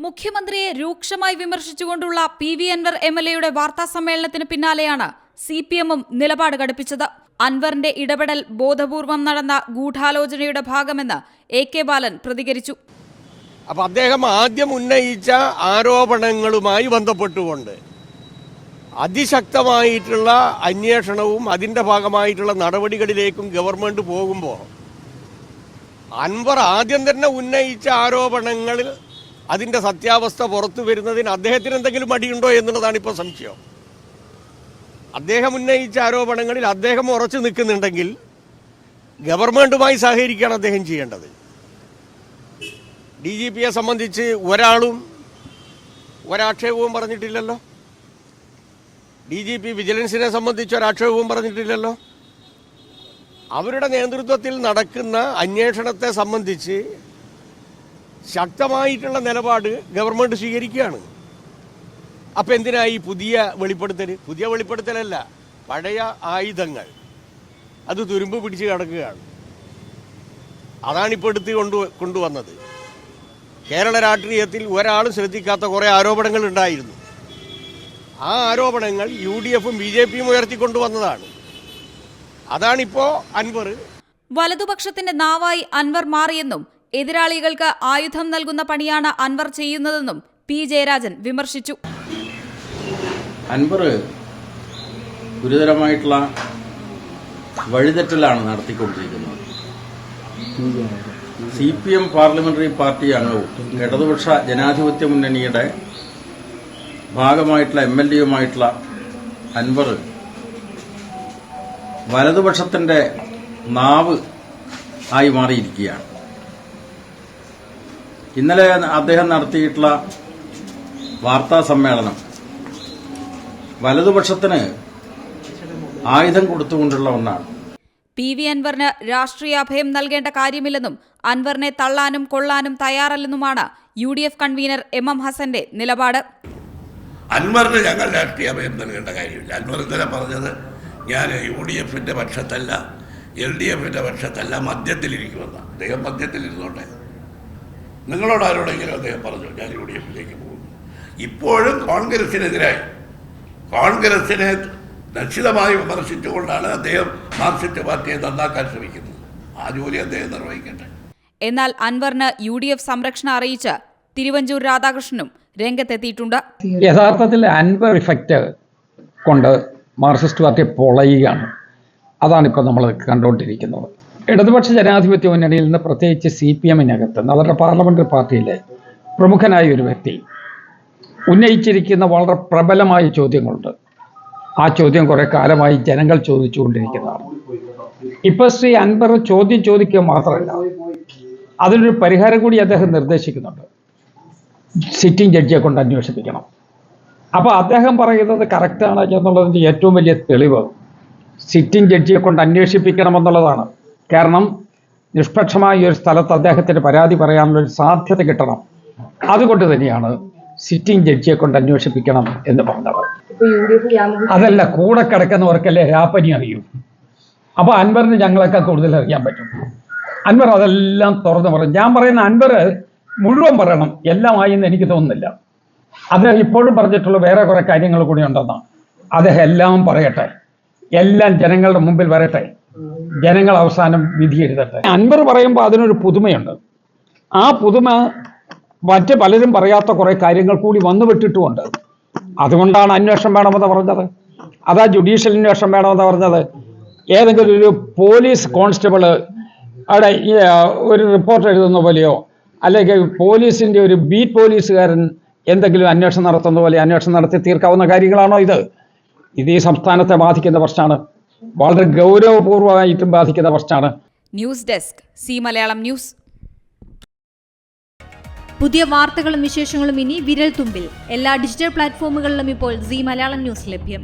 മുഖ്യമന്ത്രിയെ രൂക്ഷമായി വിമർശിച്ചുകൊണ്ടുള്ള PV അൻവർ MLAയുടെ വാർത്താസമ്മേളനത്തിന് പിന്നാലെയാണ് CPM-ഉം നിലപാട് കടുപ്പിച്ചത്. അൻവറിന്റെ ഇടപെടൽ ബോധപൂർവം നടന്ന ഗൂഢാലോചനയുടെ ഭാഗമെന്ന് AK ബാലൻ പ്രതികരിച്ചു. അപ്പോൾ അദ്ദേഹം ആദ്യം ഉന്നയിച്ച ആരോപണങ്ങളുമായി ബന്ധപ്പെട്ടുകൊണ്ട് അതിശക്തമായിട്ടുള്ള അന്വേഷണവും അതിൻ്റെ ഭാഗമായിട്ടുള്ള നടപടികളിലേക്കും ഗവൺമെൻറ് പോകുമ്പോൾ അൻവർ ആദ്യം തന്നെ ഉന്നയിച്ച ആരോപണങ്ങളിൽ അതിൻ്റെ സത്യാവസ്ഥ പുറത്തു വരുന്നതിന് അദ്ദേഹത്തിന് എന്തെങ്കിലും മടിയുണ്ടോ എന്നുള്ളതാണ് ഇപ്പോൾ സംശയം. അദ്ദേഹം ഉന്നയിച്ച ആരോപണങ്ങളിൽ അദ്ദേഹം ഉറച്ചു നിൽക്കുന്നുണ്ടെങ്കിൽ ഗവൺമെൻറ്റുമായി സഹകരിക്കുകയാണ് അദ്ദേഹം ചെയ്യേണ്ടത്. DGPയെ സംബന്ധിച്ച് ഒരാളും ഒരാക്ഷേപവും പറഞ്ഞിട്ടില്ലല്ലോ. DGP വിജിലൻസിനെ സംബന്ധിച്ച് ഒരാക്ഷേപവും പറഞ്ഞിട്ടില്ലല്ലോ. അവരുടെ നേതൃത്വത്തിൽ നടക്കുന്ന അന്വേഷണത്തെ സംബന്ധിച്ച് ശക്തമായിട്ടുള്ള നിലപാട് ഗവൺമെൻറ് സ്വീകരിക്കുകയാണ്. അപ്പം എന്തിനായി പുതിയ വെളിപ്പെടുത്തൽ? പുതിയ വെളിപ്പെടുത്തലല്ല, പഴയ ആയുധങ്ങൾ അത് തുരുമ്പ് പിടിച്ച് കിടക്കുകയാണ്. അതാണിപ്പോൾ എടുത്ത് കൊണ്ടുവന്നത്. കേരള രാഷ്ട്രീയത്തിൽ ഒരാളും ശ്രദ്ധിക്കാത്ത കുറേ ആരോപണങ്ങൾ ഉണ്ടായിരുന്നു. ആ ആരോപണങ്ങൾ UDF-ഉം BJP-യും ഉയർത്തിക്കൊണ്ടുവന്നതാണ്. അതാണിപ്പോൾ അൻവർ. വലതുപക്ഷത്തിന്റെ നാവായി അൻവർ മാറിയെന്നും എതിരാളികൾക്ക് ആയുധം നൽകുന്ന പണിയാണ് അൻവർ ചെയ്യുന്നതെന്നും P. ജയരാജൻ വിമർശിച്ചു. അൻവർ ഗുരുതരമായിട്ടുള്ള വഴിതെറ്റലാണ് നടത്തിക്കൊണ്ടിരിക്കുന്നത്. CPM പാർലമെന്ററി പാർട്ടി അംഗവും ഇടതുപക്ഷ ജനാധിപത്യ മുന്നണിയുടെ ഭാഗമായിട്ടുള്ള MLA-യുമായിട്ടുള്ള അൻവർ വലതുപക്ഷത്തിന്റെ നാവ് ആയി മാറിയിരിക്കുകയാണ്. ഇന്നലെ അദ്ദേഹം നടത്തിയിട്ടുള്ള വാർത്താ സമ്മേളനം വലതുപക്ഷത്തിന് ആയുധം കൊടുത്തുകൊണ്ടുള്ള ഒന്നാണ്. PV അൻവറിന് രാഷ്ട്രീയ അഭയം നൽകേണ്ട കാര്യമില്ലെന്നും അൻവറിനെ തള്ളാനും കൊള്ളാനും തയ്യാറല്ലെന്നുമാണ് UDF കൺവീനർ MM ഹസന്റെ നിലപാട്. അൻവറിന് ഞങ്ങൾ രാഷ്ട്രീയ അഭയം നൽകേണ്ട കാര്യമില്ല. അൻവർ ഇന്നലെ പറഞ്ഞത് ഞാൻ UDF-ന്റെ പക്ഷത്തല്ല, LDF-ന്റെ പക്ഷത്തല്ല, മധ്യത്തിലിരിക്കുമെന്ന. അദ്ദേഹം മധ്യത്തിലിരുന്നോട്ടെ. നിങ്ങളോട് ആരോടെങ്കിലും അദ്ദേഹം പറഞ്ഞു ഞാൻ UDF-ലേക്ക് പോകുന്നു. ഇപ്പോഴും കോൺഗ്രസിനെതിരായി കോൺഗ്രസിനെ നിശ്ചിതമായി വിമർശിച്ചുകൊണ്ടാണ് അദ്ദേഹം മാർക്സിസ്റ്റ് പാർട്ടിയെ നന്നാക്കാൻ ശ്രമിക്കുന്നത്. ആ ജോലി അദ്ദേഹം നിർവഹിക്കട്ടെ. എന്നാൽ അൻവറിന് UDF സംരക്ഷണം അറിയിച്ച് തിരുവഞ്ചൂർ രാധാകൃഷ്ണനും രംഗത്തെത്തിയിട്ടുണ്ട്. യഥാർത്ഥത്തിൽ അൻവർ ഇഫക്റ്റ് കൊണ്ട് മാർക്സിസ്റ്റ് പാർട്ടി പൊളയുകയാണ്. അതാണിപ്പോൾ നമ്മൾ കണ്ടുകൊണ്ടിരിക്കുന്നത്. ഇടതുപക്ഷ ജനാധിപത്യ മുന്നണിയിൽ നിന്ന് പ്രത്യേകിച്ച് CPM-നകത്ത് അവരുടെ പാർലമെന്ററി പാർട്ടിയിലെ പ്രമുഖനായ ഒരു വ്യക്തി ഉന്നയിച്ചിരിക്കുന്ന വളരെ പ്രബലമായ ചോദ്യങ്ങളുണ്ട്. ആ ചോദ്യം കുറെ കാലമായി ജനങ്ങൾ ചോദിച്ചുകൊണ്ടിരിക്കുന്നതാണ്. ഇപ്പോൾ ശ്രീ അൻവർ ചോദ്യം ചോദിക്കുക മാത്രമല്ല, അതിനൊരു പരിഹാരം കൂടി അദ്ദേഹം നിർദ്ദേശിക്കുന്നുണ്ട്. സിറ്റിംഗ് ജഡ്ജിയെ കൊണ്ട് അന്വേഷിപ്പിക്കണം. അപ്പോൾ അദ്ദേഹം പറയുന്നത് കറക്റ്റാണ് എന്നുള്ളതിൻ്റെ ഏറ്റവും വലിയ തെളിവ് സിറ്റിംഗ് ജഡ്ജിയെ കൊണ്ട് അന്വേഷിപ്പിക്കണമെന്നുള്ളതാണ്. കാരണം നിഷ്പക്ഷമായ ഒരു സ്ഥലത്ത് അദ്ദേഹത്തിന് പരാതി പറയാനുള്ളൊരു സാധ്യത കിട്ടണം. അതുകൊണ്ട് തന്നെയാണ് സിറ്റിംഗ് ജഡ്ജിയെ കൊണ്ട് അന്വേഷിപ്പിക്കണം എന്ന് പറഞ്ഞത്. അതല്ല, കൂടെ കിടക്കുന്നവർക്കല്ലേ രാപ്പനി അറിയൂ. അപ്പോൾ അൻവറിന് ഞങ്ങളൊക്കെ കൂടുതൽ അറിയാൻ പറ്റും. അൻവർ അതെല്ലാം തുറന്നു പറയും. ഞാൻ പറയുന്ന അൻവർ മുഴുവൻ പറയണം, എല്ലാമായി എന്ന് എനിക്ക് തോന്നുന്നില്ല. അദ്ദേഹം ഇപ്പോഴും പറഞ്ഞിട്ടുള്ള വേറെ കുറെ കാര്യങ്ങൾ കൂടി ഉണ്ടെന്നാണ്. അദ്ദേഹം എല്ലാം പറയട്ടെ, എല്ലാം ജനങ്ങളുടെ മുമ്പിൽ വരട്ടെ, ജനങ്ങൾ അവസാനം വിധി എഴുതട്ടെ. അൻവർ പറയുമ്പോൾ അതിനൊരു പുതുമയുണ്ട്. ആ പുതുമ മറ്റ് പലരും പറയാത്ത കുറെ കാര്യങ്ങൾ കൂടി വന്നുവിട്ടിട്ടുമുണ്ട്. അതുകൊണ്ടാണ് അന്വേഷണം വേണമെന്ന് പറഞ്ഞത്. അതാ ജുഡീഷ്യൽ അന്വേഷണം വേണമെന്ന് പറഞ്ഞത്. ഏതെങ്കിലും ഒരു പോലീസ് കോൺസ്റ്റബിള് അവിടെ ഒരു റിപ്പോർട്ട് എഴുതുന്ന പോലെയോ അല്ലെങ്കിൽ പോലീസിൻ്റെ ഒരു ബീറ്റ് പോലീസുകാരൻ എന്തെങ്കിലും അന്വേഷണം നടത്തുന്ന പോലെ അന്വേഷണം നടത്തി തീർക്കാവുന്ന കാര്യങ്ങളാണോ ഇത്? ഇത് ഈ സംസ്ഥാനത്തെ ബാധിക്കുന്ന പ്രശ്നമാണ്. വളരെ ഗൗരവപൂർവമായിട്ടും ബാധിക്കുന്ന പ്രശ്നമാണ്. News desk C Malayalam news. പുതിയ വാർത്തകളും വിശേഷങ്ങളും ഇനി വിരൽ തുമ്പിൽ. എല്ലാ ഡിജിറ്റൽ പ്ലാറ്റ്ഫോമുകളിലും ഇപ്പോൾ സി മലയാളം ന്യൂസ് ലഭ്യം.